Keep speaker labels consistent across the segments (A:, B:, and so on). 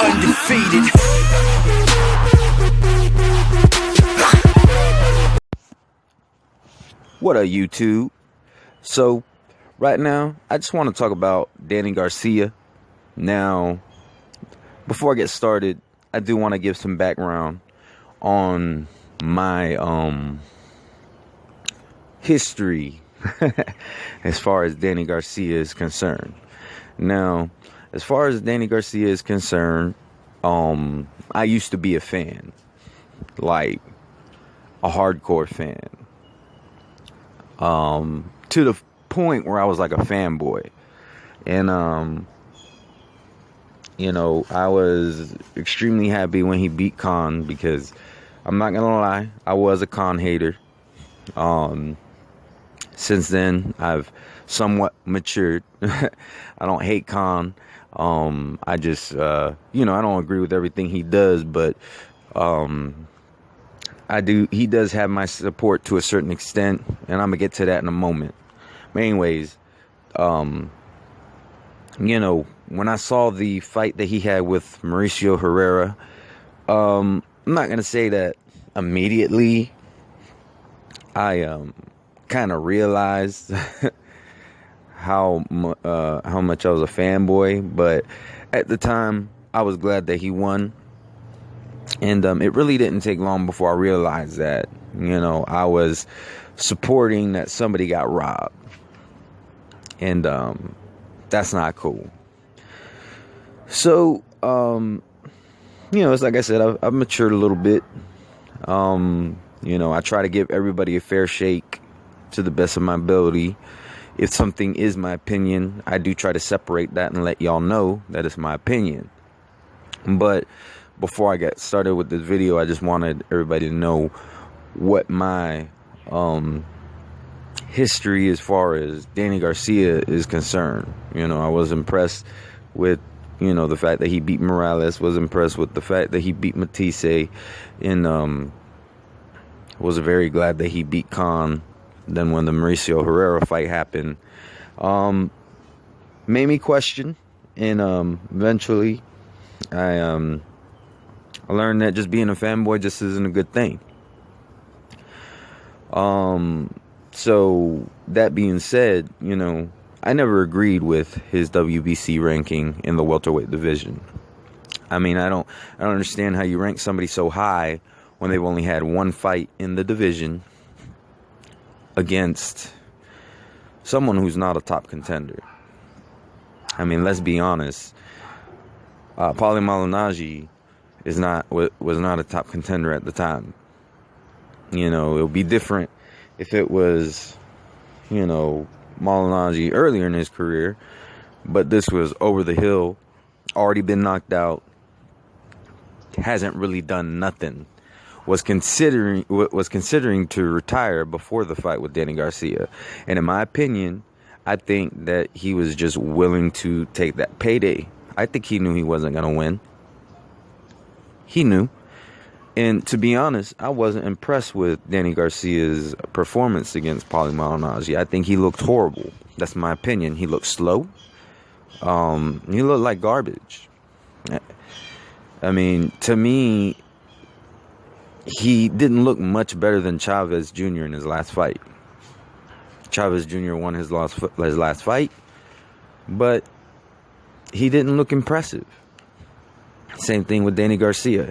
A: undefeated.
B: What up, YouTube? So, right now, I just want to talk about Danny Garcia. Now, before I get started, I do want to give some background on my history as far as Danny Garcia is concerned. Now, as far as Danny Garcia is concerned, I used to be a fan, like a hardcore fan. To the point where I was like a fanboy. And, I was extremely happy when he beat Khan, because I'm not gonna lie, I was a Khan hater. Since then, I've somewhat matured. I don't hate Khan. I just, I don't agree with everything he does, but, he does have my support to a certain extent, and I'm gonna get to that in a moment. But anyways, when I saw the fight that he had with Mauricio Herrera, I'm not gonna say that immediately I kind of realized how much I was a fanboy, but at the time I was glad that he won. And it really didn't take long before I realized that, I was supporting that somebody got robbed. And that's not cool. So, it's like I said, I've matured a little bit. I try to give everybody a fair shake to the best of my ability. If something is my opinion, I do try to separate that and let y'all know that it's my opinion. But before I get started with this video, I just wanted everybody to know what my history as far as Danny Garcia is concerned. I was impressed with, the fact that he beat Morales, was impressed with the fact that he beat Matisse, and was very glad that he beat Khan. Then when the Mauricio Herrera fight happened, made me question, and eventually I learned that just being a fanboy just isn't a good thing. So that being said, I never agreed with his WBC ranking in the welterweight division. I mean, I don't understand how you rank somebody so high when they've only had one fight in the division against someone who's not a top contender. I mean, let's be honest. Paulie Malignaggi was not a top contender at the time. It would be different if it was, Malignaggi earlier in his career, but this was over the hill, already been knocked out, hasn't really done nothing, was considering to retire before the fight with Danny Garcia. And in my opinion, I think that he was just willing to take that payday. I think he knew he wasn't going to win. He knew. And to be honest, I wasn't impressed with Danny Garcia's performance against Paulie Malignaggi. I think he looked horrible. That's my opinion. He looked slow. He looked like garbage. I mean, to me, he didn't look much better than Chavez Jr. in his last fight. Chavez Jr. won his last fight, but he didn't look impressive. Same thing with Danny Garcia.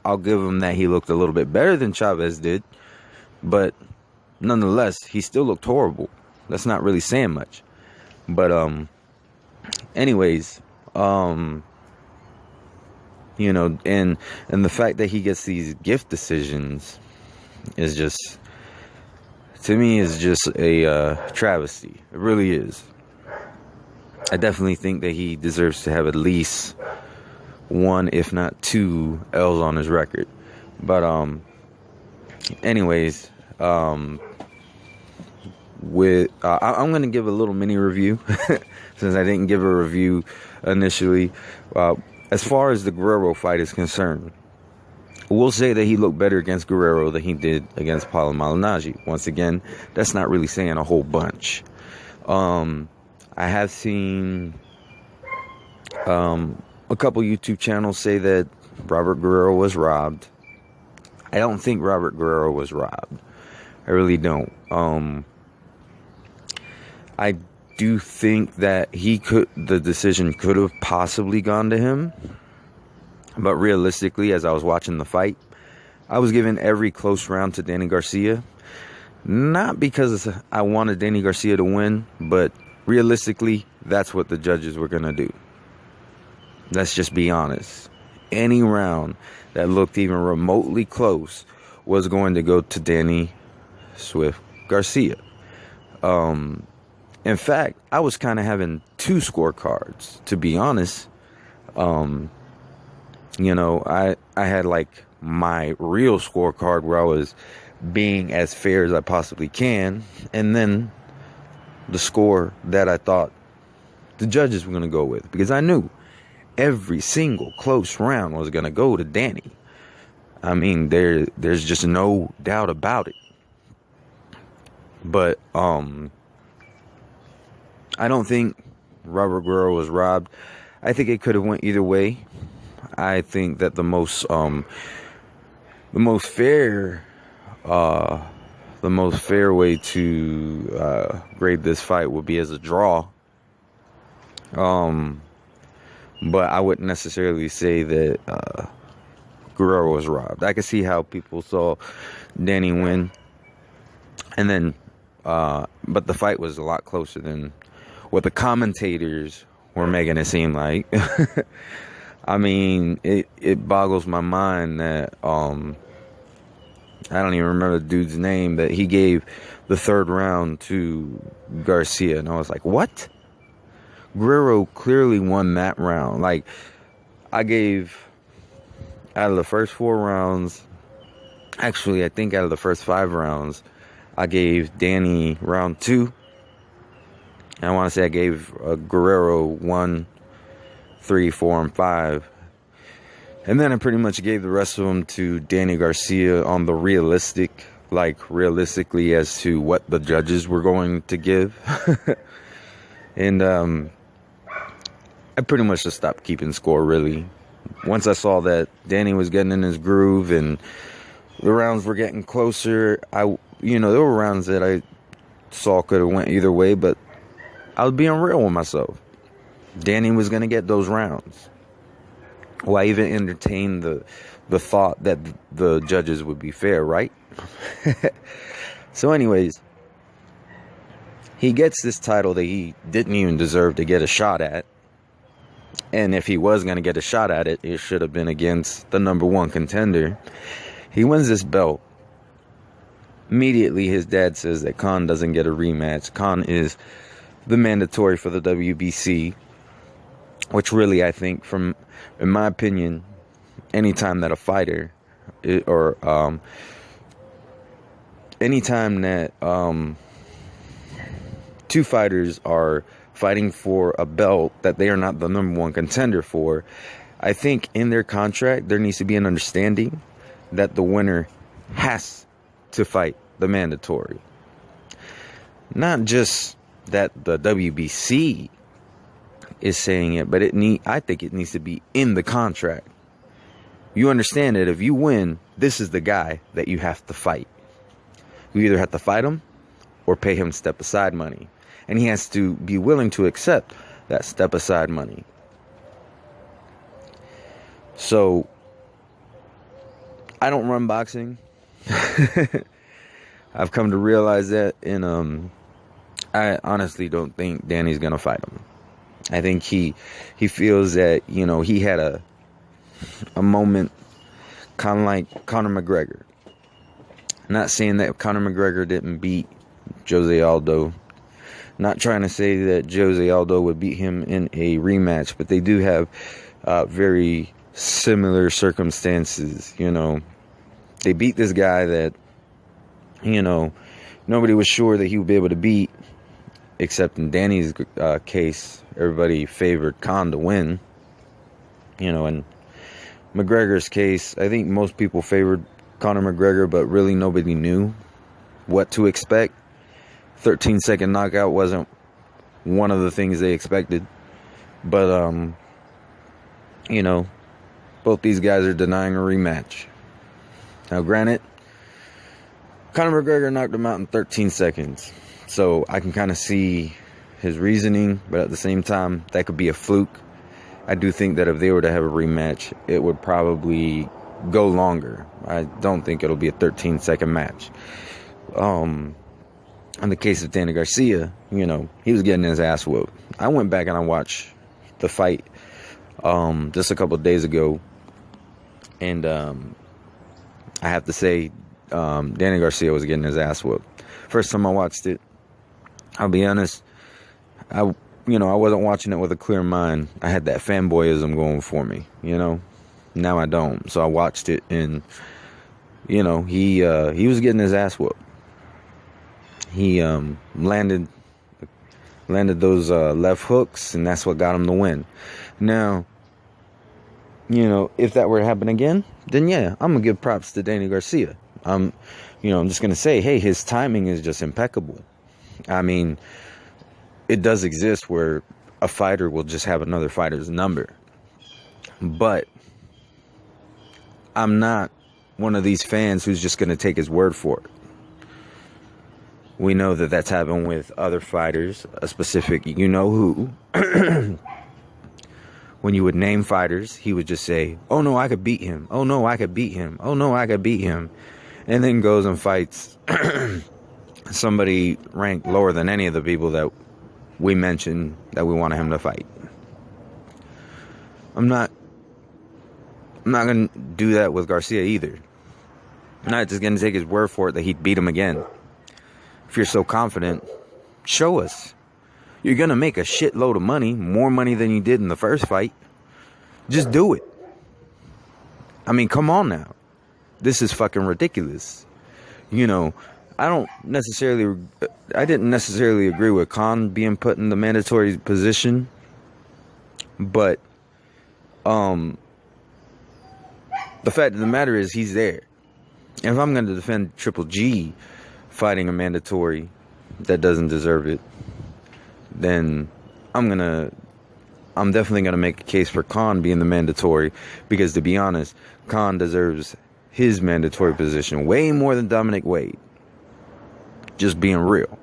B: I'll give him that he looked a little bit better than Chavez did, but nonetheless, he still looked horrible. That's not really saying much. But anyways, and the fact that he gets these gift decisions is just, to me, is just a travesty. It really is. I definitely think that he deserves to have at least one, if not two, L's on his record. But anyways, I'm gonna give a little mini review since I didn't give a review initially. As far as the Guerrero fight is concerned, we'll say that he looked better against Guerrero than he did against Paulie Malignaggi. Once again, that's not really saying a whole bunch. I have seen A couple YouTube channels say that Robert Guerrero was robbed. I don't think Robert Guerrero was robbed. I really don't. I do think that the decision could have possibly gone to him. But realistically, as I was watching the fight, I was giving every close round to Danny Garcia. Not because I wanted Danny Garcia to win, but realistically, that's what the judges were going to do. Let's just be honest. Any round that looked even remotely close was going to go to Danny Swift Garcia. In fact, I was kind of having two scorecards, to be honest. I had like my real scorecard where I was being as fair as I possibly can, and then the score that I thought the judges were going to go with, because I knew every single close round was going to go to Danny. I mean, there's just no doubt about it. But I don't think Robert Guerrero was robbed. I think it could have went either way. I think that the most fair way to grade this fight would be as a draw. But I wouldn't necessarily say that Guerrero was robbed. I could see how people saw Danny win, and then but the fight was a lot closer than what the commentators were making it seem like. I mean, it boggles my mind that I don't even remember the dude's name, that he gave the third round to Garcia, and I was like, what? Guerrero clearly won that round. Like, I gave, out of the first 4 rounds, actually I think out of the first 5 rounds, I gave Danny round 2. And I want to say I gave Guerrero 1, 3, 4, and 5. And then I pretty much gave the rest of them to Danny Garcia on the realistically as to what the judges were going to give. And I pretty much just stopped keeping score, really. Once I saw that Danny was getting in his groove and the rounds were getting closer, there were rounds that I saw could have went either way, but I was being real with myself. Danny was going to get those rounds. Why even entertain the thought that the judges would be fair, right? So anyways, he gets this title that he didn't even deserve to get a shot at. And if he was going to get a shot at it, it should have been against the number 1 contender. He wins this belt. Immediately, his dad says that Khan doesn't get a rematch. Khan is the mandatory for the WBC, which really, I think, in my opinion, anytime that a fighter, anytime that 2 fighters are fighting for a belt that they are not the number 1 contender for, I think in their contract there needs to be an understanding that the winner has to fight the mandatory. Not just that the WBC is saying it, but I think it needs to be in the contract. You understand that if you win, this is the guy that you have to fight. You either have to fight him or pay him step aside money. And he has to be willing to accept that step aside money. So, I don't run boxing. I've come to realize that, and I honestly don't think Danny's gonna fight him. I think he feels that, he had a moment kind of like Conor McGregor. Not saying that Conor McGregor didn't beat Jose Aldo. Not trying to say that Jose Aldo would beat him in a rematch, but they do have very similar circumstances. They beat this guy that, nobody was sure that he would be able to beat, except in Danny's case, everybody favored Khan to win. In McGregor's case, I think most people favored Conor McGregor, but really nobody knew what to expect. 13-second knockout wasn't one of the things they expected. But you know, both these guys are denying a rematch. Now, granted, Conor McGregor knocked him out in 13 seconds. So I can kind of see his reasoning, but at the same time, that could be a fluke. I do think that if they were to have a rematch, it would probably go longer. I don't think it'll be a 13-second match. In the case of Danny Garcia, you know, he was getting his ass whooped. I went back and I watched the fight just a couple of days ago, and I have to say, Danny Garcia was getting his ass whooped. First time I watched it, I'll be honest, I wasn't watching it with a clear mind. I had that fanboyism going for me, you know. Now I don't. So I watched it, and you know, he was getting his ass whooped. He landed those left hooks, and that's what got him the win. Now, you know, if that were to happen again, then yeah, I'm gonna give props to Danny Garcia. I'm just gonna say, hey, his timing is just impeccable. I mean, it does exist where a fighter will just have another fighter's number, but I'm not one of these fans who's just gonna take his word for it. We know that that's happened with other fighters, a specific you-know-who. When you would name fighters, he would just say, oh, no, I could beat him. Oh, no, I could beat him. Oh, no, I could beat him. And then goes and fights somebody ranked lower than any of the people that we mentioned that we wanted him to fight. I'm not going to do that with Garcia either. I'm not just going to take his word for it that he'd beat him again. If you're so confident, show us. You're going to make a shitload of money, more money than you did in the first fight. Just do it. I mean, come on now. This is fucking ridiculous. You know, I didn't necessarily agree with Khan being put in the mandatory position, but the fact of the matter is he's there. And if I'm going to defend Triple G fighting a mandatory that doesn't deserve it, then I'm definitely gonna make a case for Khan being the mandatory, because to be honest, Khan deserves his mandatory position way more than Dominic Wade. Just being real.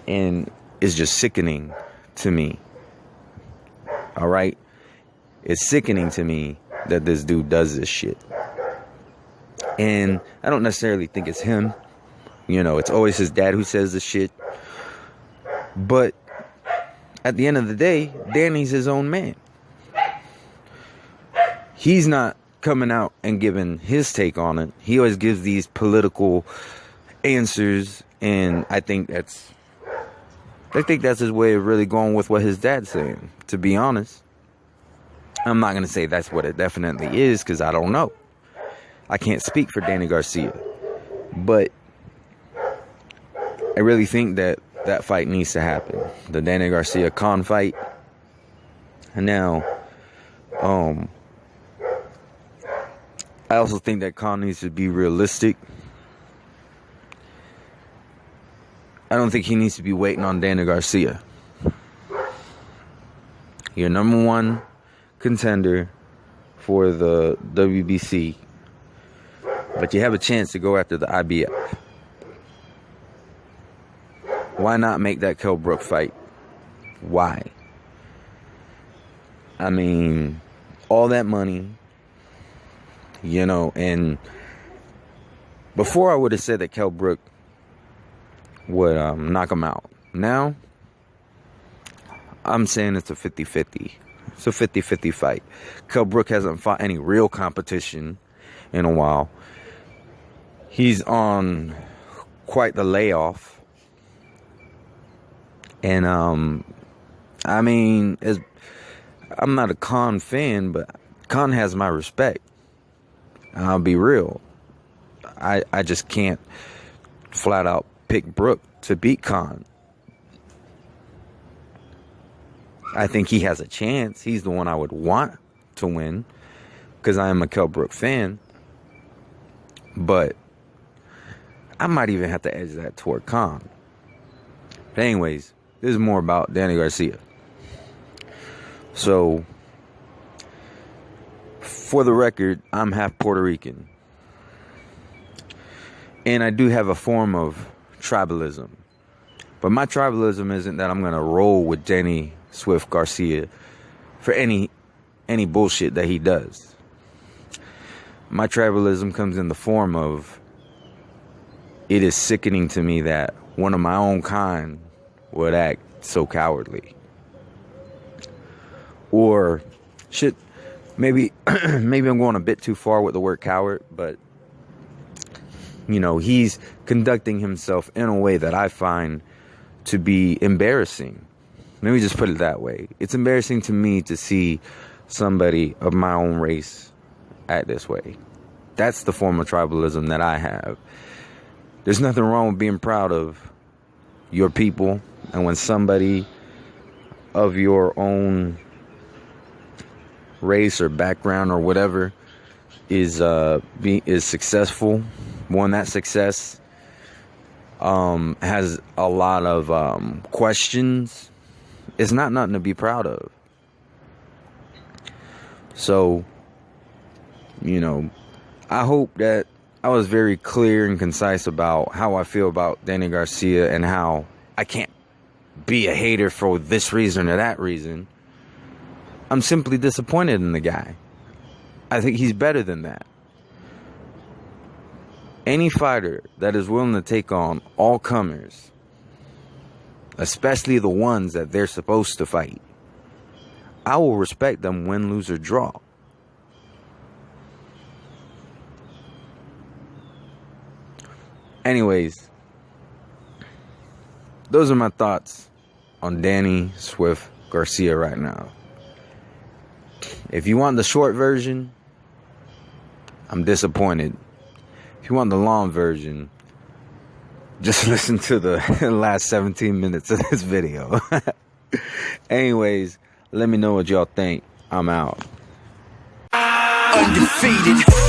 B: And it's just sickening to me. Alright? It's sickening to me that this dude does this shit. And I don't necessarily think it's him. You know, it's always his dad who says this shit. But at the end of the day, Danny's his own man. He's not coming out and giving his take on it. He always gives these political answers, and I think that's his way of really going with what his dad's saying, to be honest. I'm not going to say that's what it definitely is, because I don't know. I can't speak for Danny Garcia. But I really think that fight needs to happen. The Danny Garcia Khan fight. And now, I also think that Khan needs to be realistic. I don't think he needs to be waiting on Danny Garcia. You're number one contender for the WBC, but you have a chance to go after the IBF. Why not make that Kell Brook fight? Why? I mean, all that money, you know, and before I would have said that Kell Brook would knock him out. Now, I'm saying it's a 50-50. It's a 50-50 fight. Kell Brook hasn't fought any real competition in a while. He's on quite the layoff. And, I mean, I'm not a Khan fan, but Khan has my respect. I'll be real. I just can't flat out pick Brook to beat Khan. I think he has a chance. He's the one I would want to win, because I am a Kell Brook fan. But I might even have to edge that toward Khan. But anyways, this is more about Danny Garcia. So, For the record, I'm half Puerto Rican. And I do have a form of tribalism. But my tribalism isn't that I'm going to roll with Danny Swift Garcia for any bullshit that he does. My tribalism comes in the form of, it is sickening to me that one of my own kind would act so cowardly. Or, shit, maybe I'm going a bit too far with the word coward, but, you know, he's conducting himself in a way that I find to be embarrassing. Let me just put it that way. It's embarrassing to me to see somebody of my own race act this way. That's the form of tribalism that I have. There's nothing wrong with being proud of your people, and when somebody of your own race or background or whatever is successful, one that success has a lot of questions, it's not nothing to be proud of. So, you know, I hope that I was very clear and concise about how I feel about Danny Garcia and how I can't be a hater for this reason or that reason. I'm simply disappointed in the guy. I think he's better than that. Any fighter that is willing to take on all comers, especially the ones that they're supposed to fight, I will respect them, win, lose, or draw. Anyways, those are my thoughts on Danny Swift Garcia right now. If you want the short version, I'm disappointed. If you want the long version, just listen to the last 17 minutes of this video. Anyways, let me know what y'all think. I'm out.
A: Undefeated.